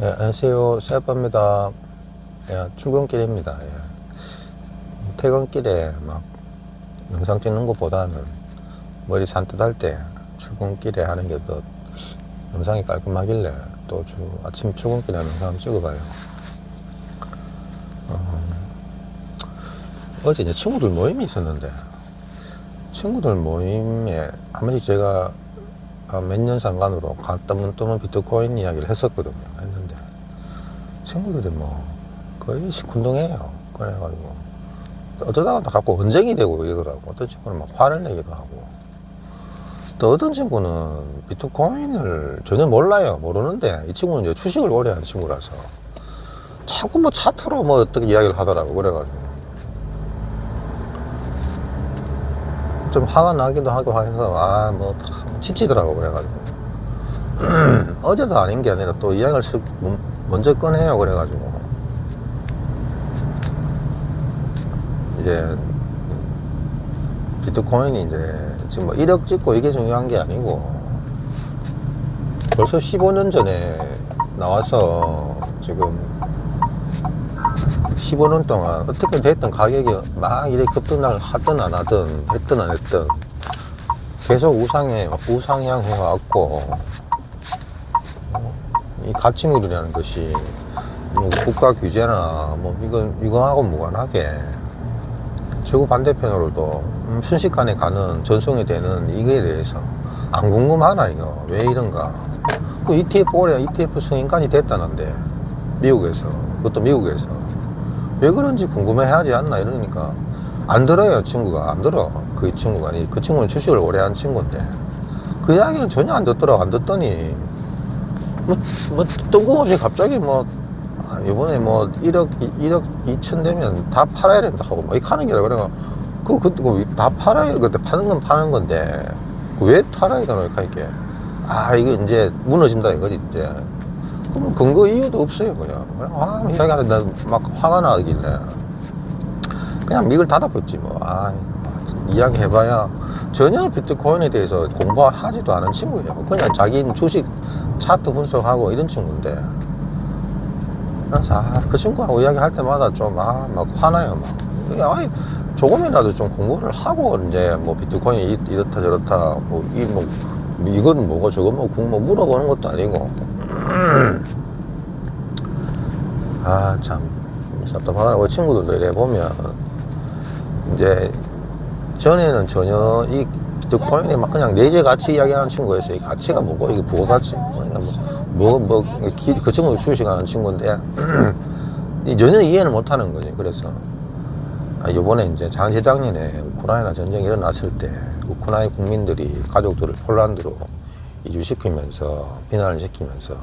예, 안녕하세요. 새아빠입니다. 예, 출근길입니다. 예. 퇴근길에 막 영상 찍는 것보다는 머리 산뜻할 때 출근길에 하는 게 더 영상이 깔끔하길래 또 아침 출근길에 영상 찍어봐요. 어제 이제 친구들 모임이 있었는데 친구들 모임에 한 번씩 제가 몇 년 상간으로 뜨문 비트코인 이야기를 했었거든요. 했는데 친구들이 뭐 거의 시큰둥해요. 그래가지고 어쩌다가 자꾸 언쟁이 되고 이러더라고. 어떤 친구는 막 화를 내기도 하고, 또 어떤 친구는 비트코인을 전혀 몰라요. 모르는데 이 친구는 이제 주식을 오래 하는 친구라서 자꾸 뭐 차트로 뭐 어떻게 이야기를 하더라고. 그래가지고 좀 화가 나기도 하고 해서 뭐 지치더라고. 그래가지고 어제도 아닌 게 아니라 또 이야기를 먼저 꺼내요. 그래가지고 이제 비트코인이 이제 지금 뭐 1억 찍고 이게 중요한 게 아니고 벌써 15년 전에 나와서 지금 15년 동안 어떻게 됐든 가격이 막 이렇게 급등을 하든 안 하든 했든 안 했든 계속 우상향 해왔고, 이 가치물이라는 것이 뭐 국가 규제나 뭐 이거하고 무관하게 지구 반대편으로도 순식간에 가는 전송이 되는 이거에 대해서 안 궁금하나. 이거 왜 이런가. 그 ETF 올해 ETF 승인까지 됐다는데 미국에서, 그것도 미국에서 왜 그런지 궁금해하지 않나. 이러니까 안 들어요. 친구가 안 들어. 그 친구는 주식을 오래 한 친구인데 그 이야기는 전혀 안 듣더라고. 안 듣더니 뭐 뜬금없이 갑자기 이번에 1억 2천 되면 다 팔아야 된다고 막 이렇게 하는 게라. 그래가 그거 다 팔아야, 그때 파는 건 파는 건데 왜 팔아야 되나 이렇게. 이거 이제 무너진다 이거지 이제. 그럼 근거 이유도 없어요. 그냥 이야기하는데 막 화가 나길래 그냥 mik을 닫아버렸지 뭐. 이야기 해봐야 전혀 비트코인에 대해서 공부하지도 않은 친구예요. 그냥 자기는 주식 차트 분석하고 이런 친구인데, 그래서 그 친구하고 이야기할 때마다 좀 막 화나요. 조금이라도 좀 공부를 하고 이제 뭐 비트코인이 이렇다 저렇다 이건 뭐고 저건 뭐고 물어보는 것도 아니고 참 답답하더라고. 친구들도 이래 보면 이제 전에는 전혀 이 비트코인에 막 그냥 내재 가치 이야기하는 친구였어요. 이 가치가 뭐고 이게 부가가치 그 친구도 주식하는 친구인데 전혀 이해는 못하는 거지. 그래서 요번에 이제 재작년에 우크라이나 전쟁이 일어났을 때 우크라이나 국민들이 가족들을 폴란드로 이주시키면서避難시키면서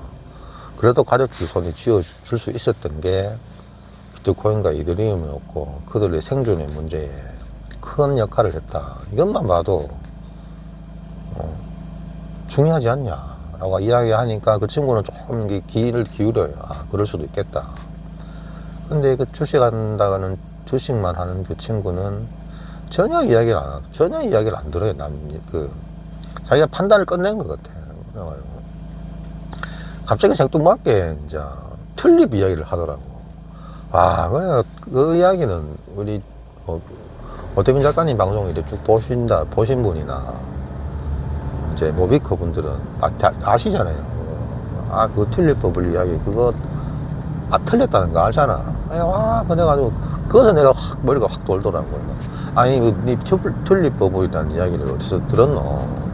그래도 가족들 손에 쥐어줄 수 있었던 게 비트코인과 이더리움이었고, 그들의 생존의 문제에 큰 역할을 했다. 이것만 봐도 중요하지 않냐라고 이야기하니까 그 친구는 조금 귀를 기울여요. 그럴 수도 있겠다. 근데 그 주식만 하는 그 친구는 전혀 이야기를 안 하고 전혀 이야기를 안 들어요. 자기가 판단을 끝낸 것 같아요. 그래가지고 갑자기 생뚱맞게 이제 틀립 이야기를 하더라고. 그래 그 이야기는 우리 오태민 작가님 방송을 이렇게 쭉 보신 분이나 이제 모비커 분들은 아시잖아요. 그 틀립법을 이야기 그거 틀렸다는 거 알잖아. 그래가지고 그래서 내가 머리가 확 돌더라고요. 니 틀립법이라는 이야기를 어디서 들었노?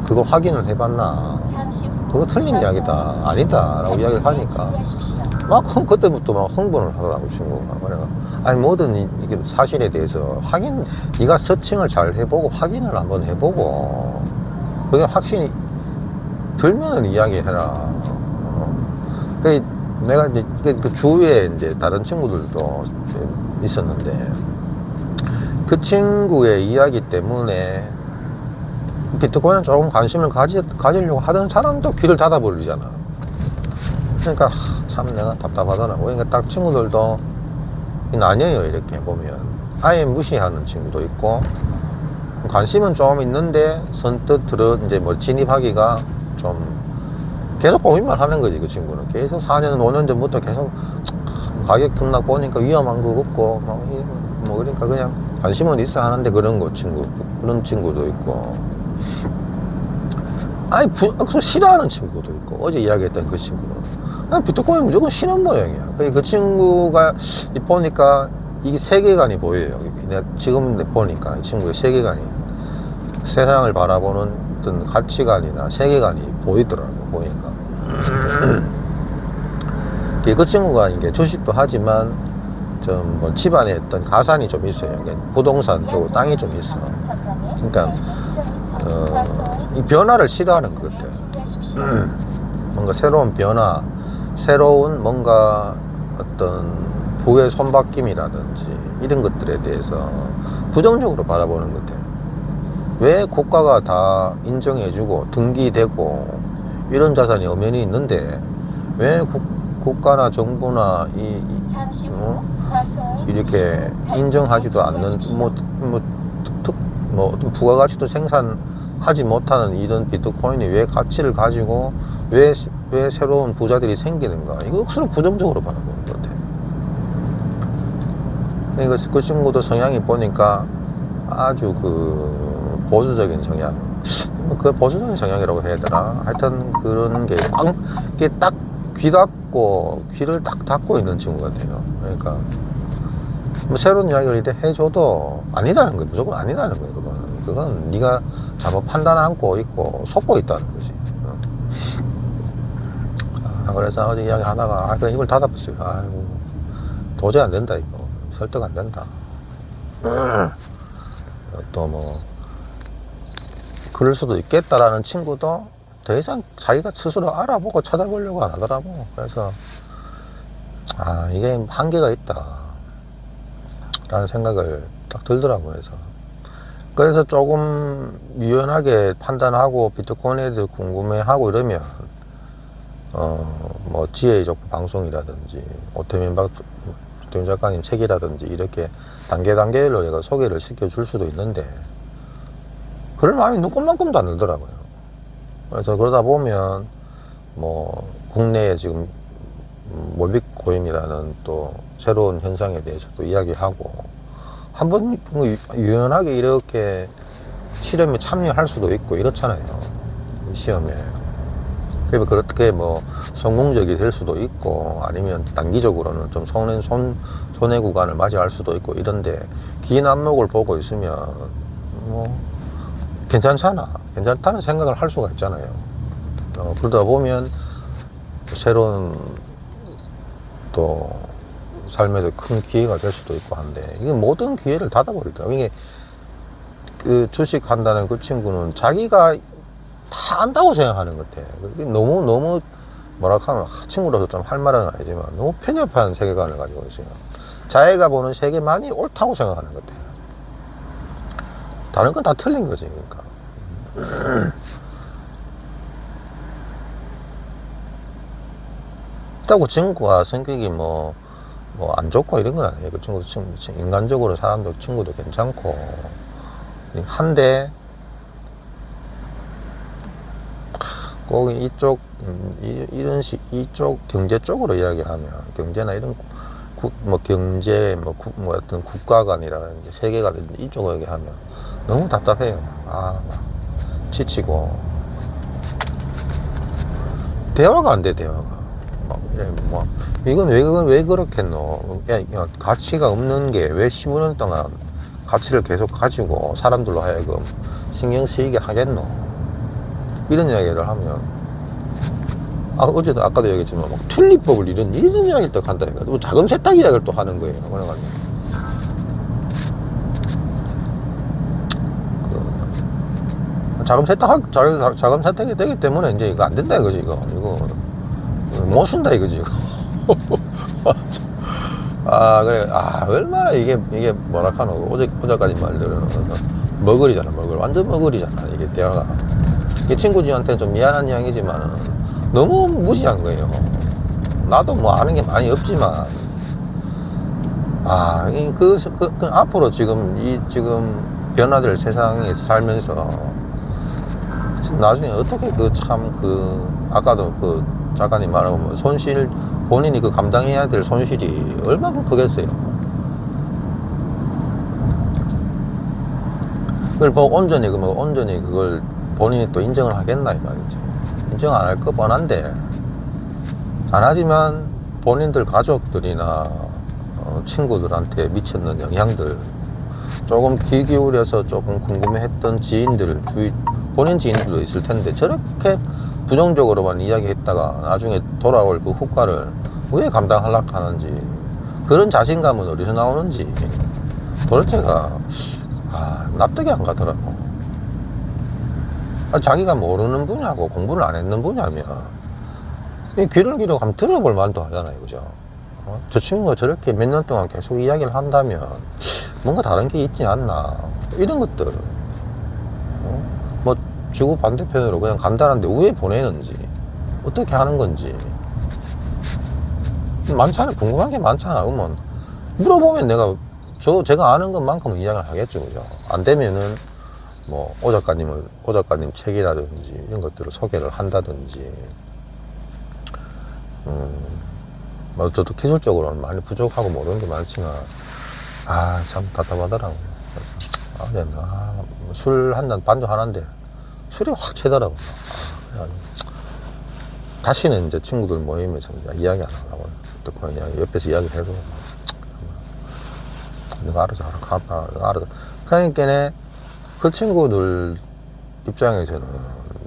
그거 확인을 해봤나? 그거 틀린 이야기다. 아니다. 라고 이야기를 하니까 그때부터 막 흥분을 하더라고, 친구가. 그래가 뭐든 이게 사실에 대해서 네가 서칭을 잘 해보고 확인을 한번 해보고 그게 확신이 들면은 이야기해라. 내가 이제 그 주위에 이제 다른 친구들도 있었는데 그 친구의 이야기 때문에 비트코인은 조금 관심을 가지려고 하던 사람도 귀를 닫아버리잖아. 그러니까 참 내가 답답하더라고. 그러니까 딱 친구들도 나뉘어요. 이렇게 보면 아예 무시하는 친구도 있고, 관심은 좀 있는데 선뜻 이제 진입하기가 좀 계속 고민만 하는 거지. 그 친구는 계속 4년 5년 전부터 계속 가격 등락 보니까 위험한 거 없고 뭐 그러니까 그냥 관심은 있어 하는데 그런 그런 친구도 있고, 아니 싫어하는 친구도 있고. 어제 이야기했던 그 친구는 그냥 비트코인 무조건 싫은 모양이야. 그 친구가 보니까 이게 세계관이 보여요. 내가 지금 보니까 이 친구의 세계관이, 세상을 바라보는 어떤 가치관이나 세계관이 보이더라고. 보니까 그 친구가 이게 주식도 하지만 좀 뭐 집안에 어떤 가산이 좀 있어요. 부동산 쪽 땅이 좀 있어. 그러니까 이 변화를 싫어하는 것 같아. 뭔가 새로운 변화, 새로운 뭔가 어떤 부의 손바뀜이라든지 이런 것들에 대해서 부정적으로 바라보는 것 같아요. 왜 국가가 다 인정해주고 등기되고 이런 자산이 엄연히 있는데 왜 국가나 정부나 이렇게 인정하지도 않는 부가가치도 생산하지 못하는 이런 비트코인이 왜 가치를 가지고 왜 새로운 부자들이 생기는가? 이거 억수로 부정적으로 바라보는 것 같아요. 그러니까 그 친구도 성향이 보니까 아주 그 보수적인 성향, 그 보수적인 성향이라고 해야 되나? 하여튼 그런 게 이게 딱 귀 닫고 귀를 딱 닫고 있는 친구 같아요. 그러니까 뭐 새로운 이야기를 이렇게 해줘도 아니라는 거예요. 무조건 아니라는 거예요. 그건 네가 잘못 판단하고 있고 속고 있다는 거지. 그래서 어제 이야기 하다가 그냥 입을 닫아봤어요. 아이고 도저히 안 된다 이거. 설득 안 된다. 또 뭐 그럴 수도 있겠다라는 친구도 더 이상 자기가 스스로 알아보고 찾아보려고 안 하더라고. 그래서 이게 한계가 있다 라는 생각을 딱 들더라고요. 그래서 조금 유연하게 판단하고 비트코인에 대해 궁금해하고 이러면 뭐 지혜의 적 방송이라든지 오태민 작가님 책이라든지 이렇게 단계별로 내가 소개를 시켜줄 수도 있는데 그럴 마음이 누구만큼도 안 들더라고요. 그래서 그러다 보면 뭐 국내에 지금 몰빅코인이라는 또 새로운 현상에 대해서 또 이야기하고 한번 유연하게 이렇게 실험에 참여할 수도 있고 이렇잖아요. 시험에. 그래서 그렇게 뭐 성공적이 될 수도 있고 아니면 단기적으로는 좀 손해 구간을 맞이할 수도 있고 이런데 긴 안목을 보고 있으면 뭐 괜찮다는 생각을 할 수가 있잖아요. 그러다 보면 새로운 또 삶에도 큰 기회가 될 수도 있고 한데 이게 모든 기회를 닫아버리더라고요. 이게 그 주식한다는 그 친구는 자기가 다 안다고 생각하는 것 같아요. 너무 뭐랄까 하면 친구로서 좀 할 말은 아니지만 너무 편협한 세계관을 가지고 있어요. 자기가 보는 세계만이 옳다고 생각하는 것 같아요. 다른 건 다 틀린 거지. 그러니까 그렇다고 친구가 성격이 뭐 안 좋고 이런 건 아니에요. 그 친구도 인간적으로 친구도 괜찮고 한데 꼭 이쪽 경제 쪽으로 이야기하면 경제나 이런 경제 어떤 국가관이라든지 세계관이라든지 이쪽으로 얘기하면 너무 답답해요. 막 지치고 대화가 안 돼. 대화가 이건 왜 그렇겠노? 야, 가치가 없는 게 왜 15년 동안 가치를 계속 가지고 사람들로 하여금 신경 쓰이게 하겠노? 이런 이야기를 하면 아까도 얘기했지만 튤립법을 이런 이야기를 또 한다니까. 또 자금 세탁 이야기를 또 하는 거예요. 그래가지고 자금 세탁이 되기 때문에 이제 이거 안 된다 이거지. 이거 못 쓴다 이거지. 그래. 얼마나 이게 뭐랄까노. 어제까지 말대로는 머글이잖아. 완전 머글이잖아. 이게 대화가. 이 친구들한테는 좀 미안한 이야기지만 너무 무시한 거예요. 나도 뭐 아는 게 많이 없지만 앞으로 지금 변화될 세상에 살면서 나중에 어떻게 아까도 그 작가님 말한 뭐 손실, 본인이 그 감당해야 될 손실이 얼마나 크겠어요. 그걸 보고 온전히 그걸 본인이 또 인정을 하겠나 이 말이죠. 인정 안 할 거 뻔한데, 안 하지만 본인들 가족들이나 친구들한테 미쳤는 영향들, 조금 귀 기울여서 조금 궁금해했던 지인들, 본인 지인들도 있을 텐데 저렇게 부정적으로만 이야기했다가 나중에 돌아올 그 후과를 왜 감당하려고 하는지, 그런 자신감은 어디서 나오는지 도대체가 납득이 안 가더라고. 자기가 모르는 분야고 공부를 안 했는 분야면 이 귀를 기울여 한번 들어볼 만도 하잖아요, 그죠? 저 친구가 저렇게 몇 년 동안 계속 이야기를 한다면 뭔가 다른 게 있지 않나, 이런 것들. 뭐 지구 반대편으로 그냥 간다는데 왜 보내는지, 어떻게 하는 건지 많잖아. 궁금한 게 많잖아. 그러면 물어보면 제가 아는 것만큼은 이야기를 하겠죠, 그죠? 안 되면은 뭐 오 작가님 책이라든지 이런 것들을 소개를 한다든지. 뭐 저도 기술적으로는 많이 부족하고 모르는 게 많지만 참 답답하더라고요. 술 한 잔 반주하는데 술이 확 채더라고요. 다시는 이제 친구들 모임에서 이야기 안 하려고 듣고 그냥 옆에서 이야기를 해도 내가 알아서 알아서. 그러니까 그 친구들 입장에서는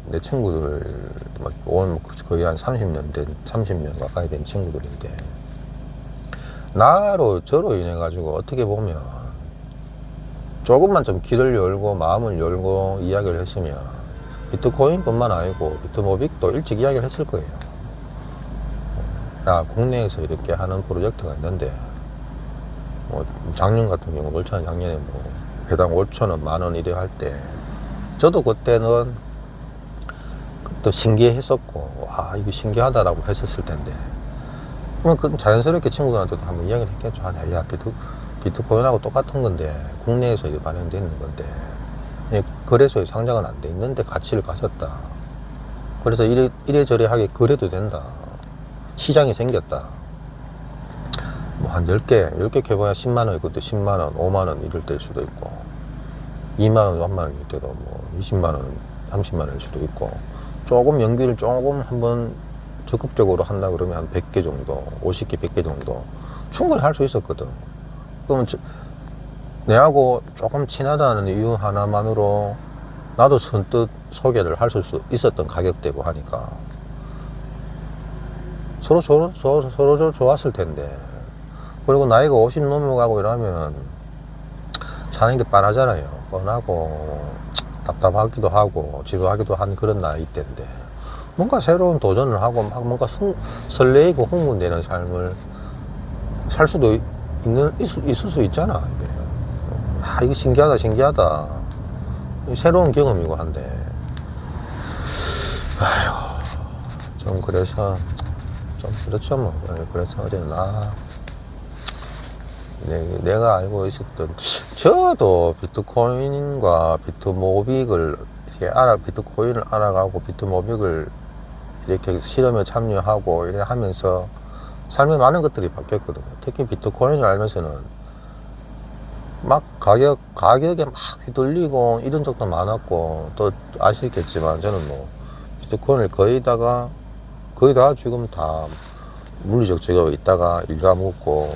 내 친구들 오늘 거의 한 30년 가까이 된 친구들인데, 저로 인해 가지고 어떻게 보면 조금만 좀 귀를 열고 마음을 열고 이야기를 했으면 비트코인뿐만 아니고 비트모빅도 일찍 이야기를 했을 거예요. 국내에서 이렇게 하는 프로젝트가 있는데, 뭐 작년 같은 경우 멀쩡한 작년에 뭐 배당 5,000원, 만원 이래 할 때 저도 그때는 또 신기했었고 이거 신기하다라고 했었을 텐데, 그러면 그 자연스럽게 친구들한테도 한번 이야기를 했겠죠. 야, 비트코인하고 똑같은 건데 국내에서 이게 발행되어 있는 건데 거래소에 상장은 안 돼 있는데 가치를 가졌다. 그래서 이래저래 하게 거래도 된다. 시장이 생겼다. 뭐 한 10개 개봐야 10만원, 그때 10만원, 5만원 이럴 때일 수도 있고, 2만원, 3만원일 때도 뭐 20만원, 30만원일 수도 있고, 조금 연기를 조금 한번 적극적으로 한다 그러면 한 100개 정도, 50개, 100개 정도 충분히 할 수 있었거든. 그러면 내하고 조금 친하다는 이유 하나만으로 나도 선뜻 소개를 할 수 있었던 가격대고 하니까 서로 좋았을 텐데. 그리고 나이가 50 넘어가고 이러면 사는 게 뻔하잖아요. 뻔하고 답답하기도 하고 지루하기도 한 그런 나이 때인데, 뭔가 새로운 도전을 하고 막 뭔가 설레이고 흥분되는 삶을 살 수도 있을 수 있잖아. 이게 신기하다. 새로운 경험이고 한데, 좀 그래서 좀 그렇죠 뭐. 그래서 어제는 내가 알고 있었던, 저도 비트코인과 비트모빅을 비트코인을 알아가고 비트모빅을 이렇게 실험에 참여하고 이렇게 하면서 삶에 많은 것들이 바뀌었거든요. 특히 비트코인을 알면서는 막 가격에 막 휘둘리고 이런 적도 많았고, 또 아시겠지만 저는 뭐 비트코인을 거의 다 지금 다 물리적 제거가 있다가 일자 먹고,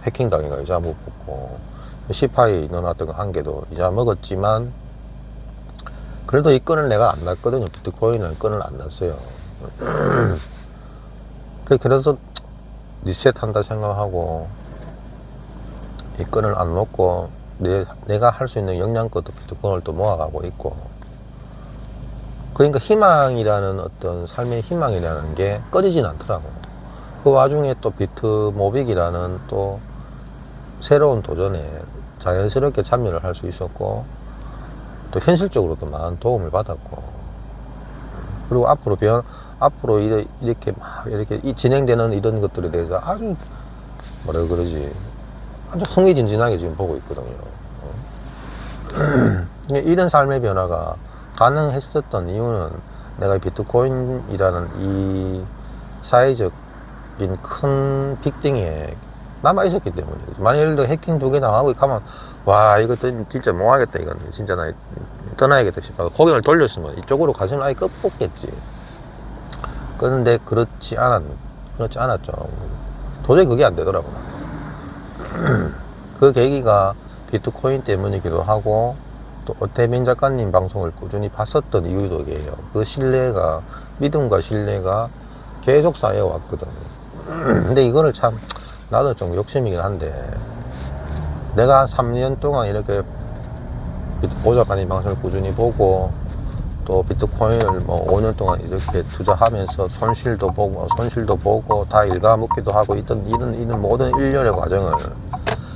해킹 당해가 일자 먹고, 시파이 넣어놨던 거 한 개도 일자 먹었지만, 그래도 이 건을 내가 안 났거든요. 비트코인은 건을 안 났어요. 그래서 리셋한다 생각하고 이 건을 안 놓고 내가 할 수 있는 역량껏도 비트코인을 또 모아가고 있고, 그러니까 희망이라는 어떤 삶의 희망이라는 게 꺼지진 않더라고. 그 와중에 또 비트모빅이라는 또 새로운 도전에 자연스럽게 참여를 할 수 있었고, 또 현실적으로도 많은 도움을 받았고, 그리고 앞으로 이렇게 진행되는 이런 것들에 대해서 아주 아주 흥미진진하게 지금 보고 있거든요. 이런 삶의 변화가 가능했었던 이유는 내가 비트코인이라는 이 사회적인 큰 빅딩에 남아 있었기 때문에. 만약 예를 들어 해킹 2개 당하고 가면 와 이거 진짜 뭐 하겠다 이건 진짜 나 떠나야겠다 싶어서 고개를 돌렸으면 이쪽으로 가서는 아예 끝없겠지. 그런데 그렇지 않았죠. 도저히 그게 안 되더라고요. 그 계기가 비트코인 때문이기도 하고 또 오태민 작가님 방송을 꾸준히 봤었던 이유도 이게요. 그 신뢰가, 믿음과 신뢰가 계속 쌓여왔거든요. 근데 이거를 참 나도 좀 욕심이긴 한데 내가 한 3년 동안 이렇게 오 작가님 방송을 꾸준히 보고 또 비트코인을 뭐 5년 동안 이렇게 투자하면서 손실도 보고 다 일가먹기도 하고 이런 모든 일련의 과정을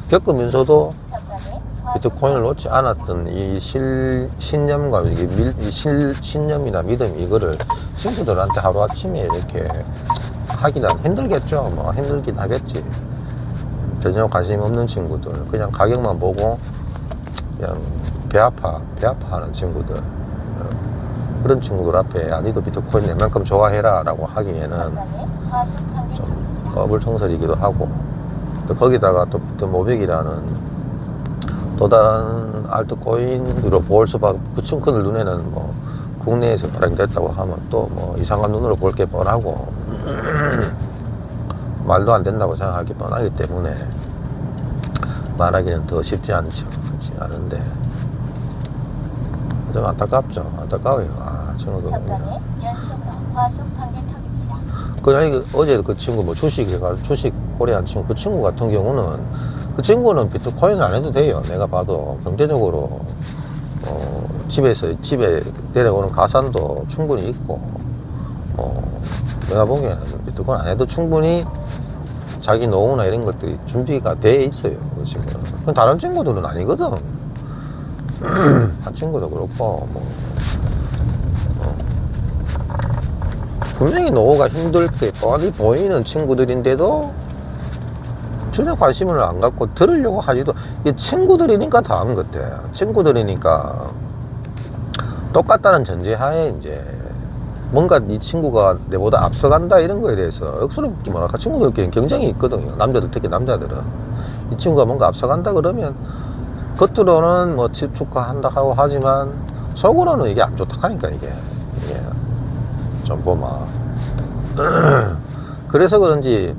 겪으면서도 비트코인을 놓지 않았던 이 신념과 신념이나 믿음 이거를 친구들한테 하루아침에 이렇게 하기는 힘들겠죠. 뭐 힘들긴 하겠지. 전혀 관심 없는 친구들, 그냥 가격만 보고 그냥 배 아파 하는 친구들, 그런 친구들 앞에 니도 비트코인 내만큼 좋아해라 라고 하기에는 좀 어불성설이기도 하고, 또 거기다가 또 비트모빅이라는 또 다른 알트코인으로 볼 수밖에, 그 친구들 눈에는 뭐 국내에서 발행됐다고 하면 또 뭐 이상한 눈으로 볼 게 뻔하고 말도 안 된다고 생각하기 뻔하기 때문에 말하기는 더 쉽지 않은데 좀 안타까워요. 친구들. 그 어제 그 친구 뭐 주식 거래한 친구, 그 친구 같은 경우는 그 친구는 비트코인 안 해도 돼요. 내가 봐도 경제적으로 집에 내려오는 가산도 충분히 있고, 내가 보기에는 비트코인 안 해도 충분히 자기 노후나 이런 것들이 준비가 돼 있어요. 그 친구는. 다른 친구들은 아니거든. 한 친구도 그렇고, 분명히 노후가 힘들 게 뻔히 보이는 친구들인데도 전혀 관심을 안 갖고 들으려고 하지도, 이게 친구들이니까 다 하는 것 같아. 친구들이니까 똑같다는 전제하에 이제 뭔가 이 친구가 내보다 앞서간다 이런 거에 대해서 억수로 뭐랄까 친구들끼리 경쟁이 있거든요. 남자들, 특히 남자들은 이 친구가 뭔가 앞서간다 그러면 겉으로는 뭐 축하한다 하고 하지만 속으로는 이게 안 좋다 하니까 이게 좀 보마. 그래서 그런지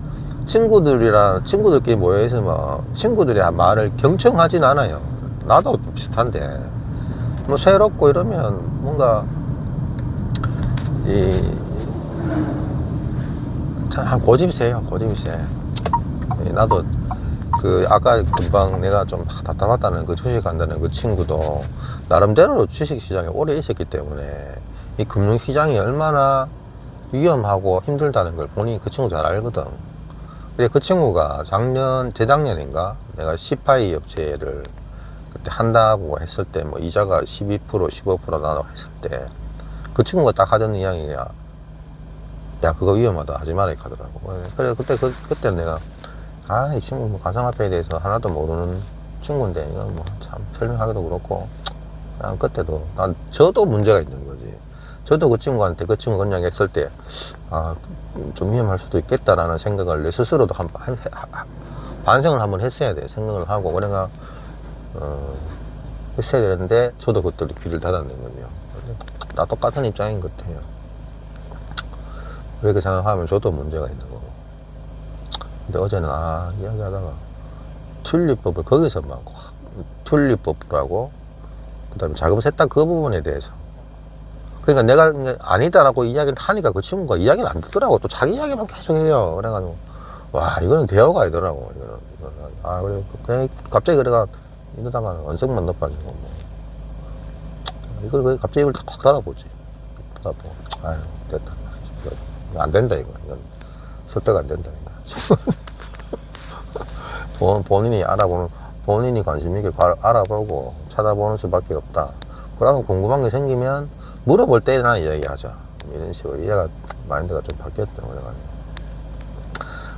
친구들끼리 모여있으면 친구들의 말을 경청하진 않아요. 나도 비슷한데 뭐 새롭고 이러면 뭔가 참 고집이 세요. 나도 그 아까 금방 내가 좀 답답하다는 그 주식 한다는 그 친구도 나름대로 주식시장에 오래 있었기 때문에 이 금융시장이 얼마나 위험하고 힘들다는 걸 본인이 그 친구 잘 알거든. 근데 그 친구가 재작년인가 내가 시파이 업체를 그때 한다고 했을 때 뭐 이자가 12% 15% 나눠 했을 때 그 친구가 딱 하던 이야기야, 야 그거 위험하다 하지 말아야 하더라고. 그래 그때 내가 이 친구 뭐 가상화폐에 대해서 하나도 모르는 친구인데 이건 뭐 참 설명하기도 그렇고, 그냥 그때도 저도 문제가 있는 거지. 저도 그 친구한테 그 친구 그냥 했을 때 좀 위험할 수도 있겠다라는 생각을 내 스스로도 반성을 한번 했어야 돼. 생각을 하고 그래가 했어야 되는데 저도 그때 귀를 닫아냈거든요. 나 똑같은 입장인 것 같아요. 그렇게 생각하면 저도 문제가 있는 거고. 근데 어제는 이야기하다가 튤립법을 거기서 막 튤립법이라고, 그 다음에 자금 세탁 그 부분에 대해서, 그러니까 내가 아니다라고 이야기를 하니까 그 친구가 이야기를 안 듣더라고. 또 자기 이야기만 계속 해요. 그래가지고 와 이거는 대화가 아니더라고. 그래 갑자기 그래가 이러다가 언성만 높아지고 뭐 이걸 갑자기 입을 탁 닫아보지. 됐다. 이거 안 된다 이건 설득 안 된다 이거. 본인이 관심 있게 알아보고 찾아보는 수밖에 없다. 그러면 궁금한 게 생기면 물어볼 때나 이야기하자. 이런 식으로 이해가 마인드가 좀 바뀌었죠.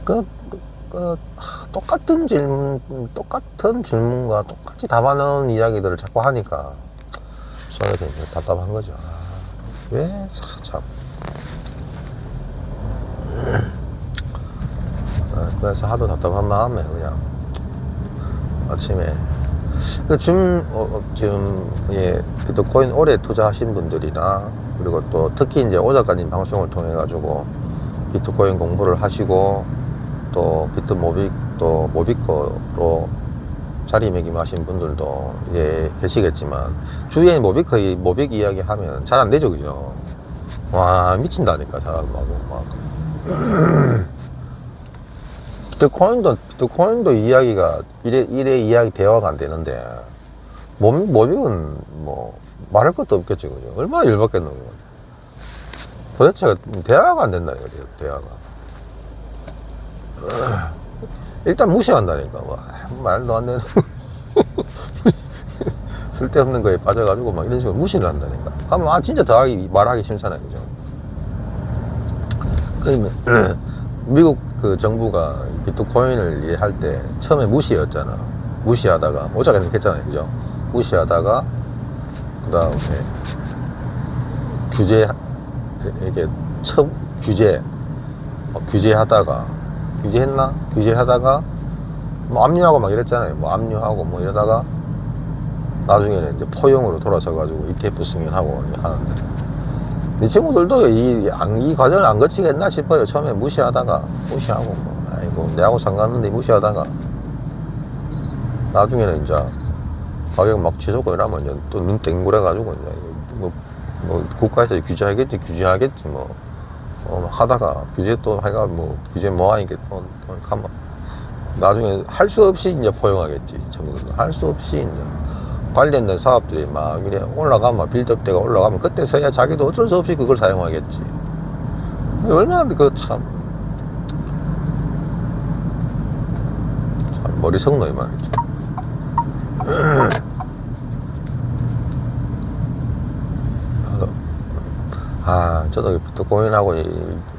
그래가지고 똑같은 질문과 똑같이 답하는 이야기들을 자꾸 하니까 속에서 이제 답답한 거죠. 왜 참. 그래서 하도 답답한 마음에 그냥 아침에 지금 예, 비트코인 오래 투자하신 분들이나 그리고 또 특히 이제 오 작가님 방송을 통해 가지고 비트코인 공부를 하시고 또 비트모빅 또 모비커로 자리매김하신 분들도 이제 계시겠지만 주위에 모빅 이야기 하면 잘 안 되죠, 그죠? 와 미친다니까 사람하고 막 비트코인도 이야기가 이래 이야기 대화가 안 되는데 모빅은 뭐 말할 것도 없겠지, 그죠? 얼마나 열받겠노. 도대체 대화가 안 된다 이거죠, 대화가. 일단 무시한다니까. 말도 안 되는 쓸데없는 거에 빠져가지고 막 이런 식으로 무시를 한다니까. 하면 진짜 더 말하기 싫잖아요, 그죠? 그러면 미국 그 정부가 비트코인을 할 때 처음에 무시였잖아. 무시하다가 오작가님 했잖아요, 그죠? 무시하다가 그 다음에 이게 규제하다가 뭐 압류하고 막 이랬잖아요. 뭐 압류하고 뭐 이러다가 나중에는 이제 포용으로 돌아서가지고 ETF 승인하고 하는데 이 친구들도 이 과정을 안 거치겠나 싶어요. 처음에 무시하고 뭐 아이고 내하고 상관없는데 무시하다가 나중에는 이제 가격 막 치솟고 이러면 이제 또 눈 땡그래가지고 이제 뭐 국가에서 규제하겠지 뭐 하다가 규제 또 해가 뭐 규제 뭐 하니까 또 가면 나중에 할 수 없이 이제 포용하겠지. 정부는 할 수 없이 이제 관련된 사업들이 막 이래 올라가면 빌드업대가 올라가면 그때서야 자기도 어쩔 수 없이 그걸 사용하겠지. 얼마나 참 머리 썩노 이 말이지. 저도 비트코인하고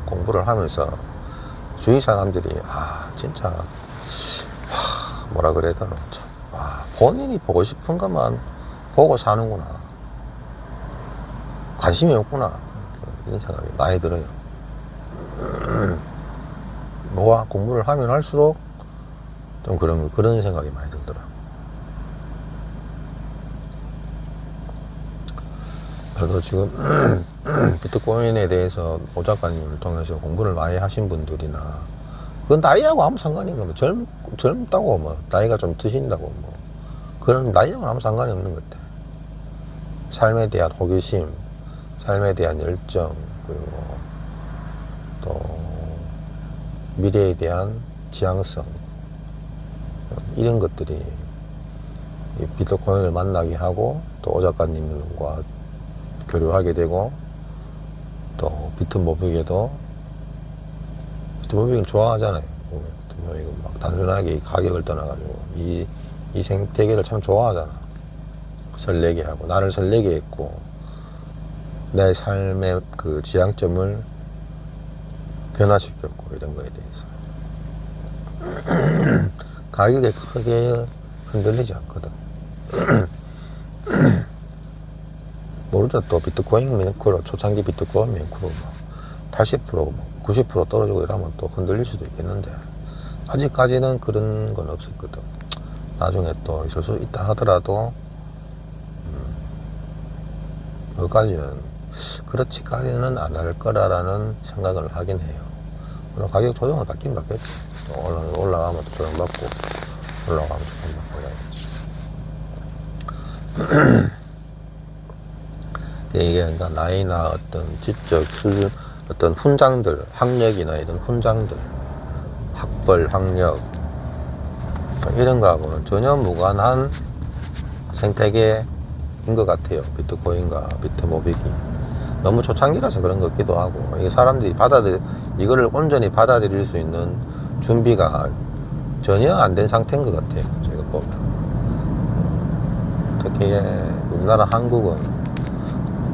공부를 하면서 주위 사람들이 진짜 뭐라 그래야 되나 참. 본인이 보고 싶은 것만 보고 사는구나, 관심이 없구나, 이런 생각이 많이 들어요. 뭐가 공부를 하면 할수록 좀 그런 생각이 많이 들더라. 저도 지금 비트코인에 대해서 오 작가님을 통해서 공부를 많이 하신 분들이나 그건 나이하고 아무 상관이 없는 거. 젊다고 뭐 나이가 좀 드신다고 뭐 그런 나이하고는 아무 상관이 없는 것 같아. 삶에 대한 호기심, 삶에 대한 열정, 그리고 또 미래에 대한 지향성, 이런 것들이 비트코인을 만나게 하고 또 오 작가님과 교류하게 되고 또 비트모빅은 좋아하잖아요. 비트모빅은 막 단순하게 가격을 떠나가지고 이 생태계를 참 좋아하잖아. 설레게 하고 나를 설레게 했고 내 삶의 그 지향점을 변화시켰고 이런 거에 대해서 가격에 크게 흔들리지 않거든. 모르죠. 또 비트코인 매크로 초창기 비트코인 매크로 80% 90% 떨어지고 이러면 또 흔들릴 수도 있겠는데 아직까지는 그런 건 없었거든. 나중에 또 있을 수 있다 하더라도 그렇지까지는 안 할 거라는 생각을 하긴 해요. 물론 가격 조정을 받긴 받겠지. 또 올라가면 또 조정받고 올라가면 조정받고 이게 그러니까 나이나 어떤 지적 어떤 훈장들, 학력이나 이런 훈장들, 학벌, 학력 이런 거하고는 전혀 무관한 생태계인 것 같아요. 비트코인과 비트모빅이 너무 초창기라서 그런 것 같기도 하고 이게 사람들이 이거를 온전히 받아들일 수 있는 준비가 전혀 안 된 상태인 것 같아요. 제가 보면 특히 우리나라 한국은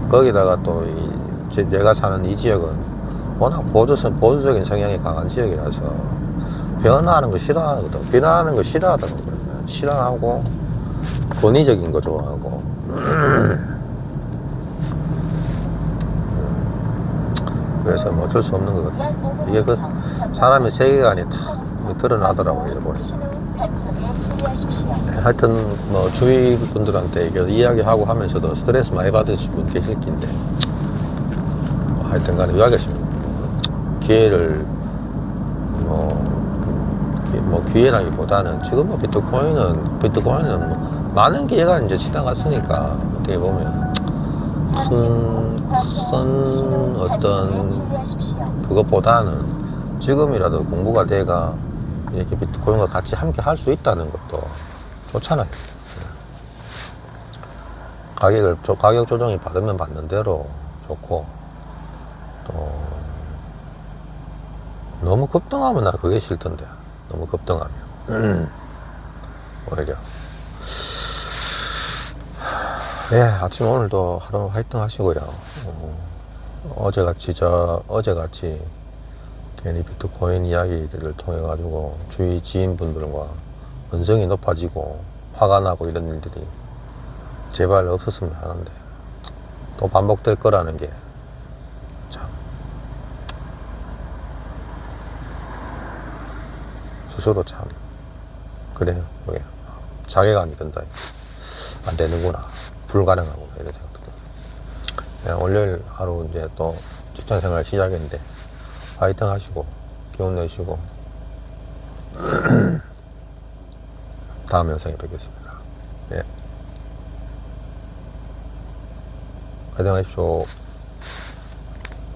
거기다가 또 내가 사는 이 지역은 워낙 보수적인 성향이 강한 지역이라서 변화하는 거 싫어하거든. 변화하는 거 싫어하더라고요. 싫어하고 권위적인 거 좋아하고 그래서 뭐 어쩔 수 없는 것 같아. 이게 그 사람의 세계관이 다 드러나더라고요, 이게 보니까. 하여튼 뭐 주위 분들한테 이게 이야기하고 하면서도 스트레스 많이 받으실 분 계실 텐데 하여튼 간에 이야기하십니다. 기회를 뭐 기회라기보다는 지금 뭐 비트코인은 뭐 많은 기회가 이제 지나갔으니까 어떻게 보면 큰 어떤 그것보다는 지금이라도 공부가 돼가 이렇게 비트코인과 같이 함께 할 수 있다는 것도 좋잖아요. 가격 조정이 받으면 받는 대로 좋고, 또 너무 급등하면 나 그게 싫던데. 너무 급등하면 오히려. 예, 아침 오늘도 하루 화이팅 하시고요. 어제같이 괜히 비트코인 이야기를 통해 가지고 주위 지인분들과 언성이 높아지고 화가 나고 이런 일들이 제발 없었으면 하는데 또 반복될 거라는 게 참 스스로 참 그래요. 그게 자괴가 안 된다. 안 되는구나. 불가능하구나. 이런 생각도 들어요. 월요일 하루 이제 또 직장 생활 시작인데 화이팅 하시고 기운 내시고 다음 영상에 뵙겠습니다. 예. 화이팅 하십시오.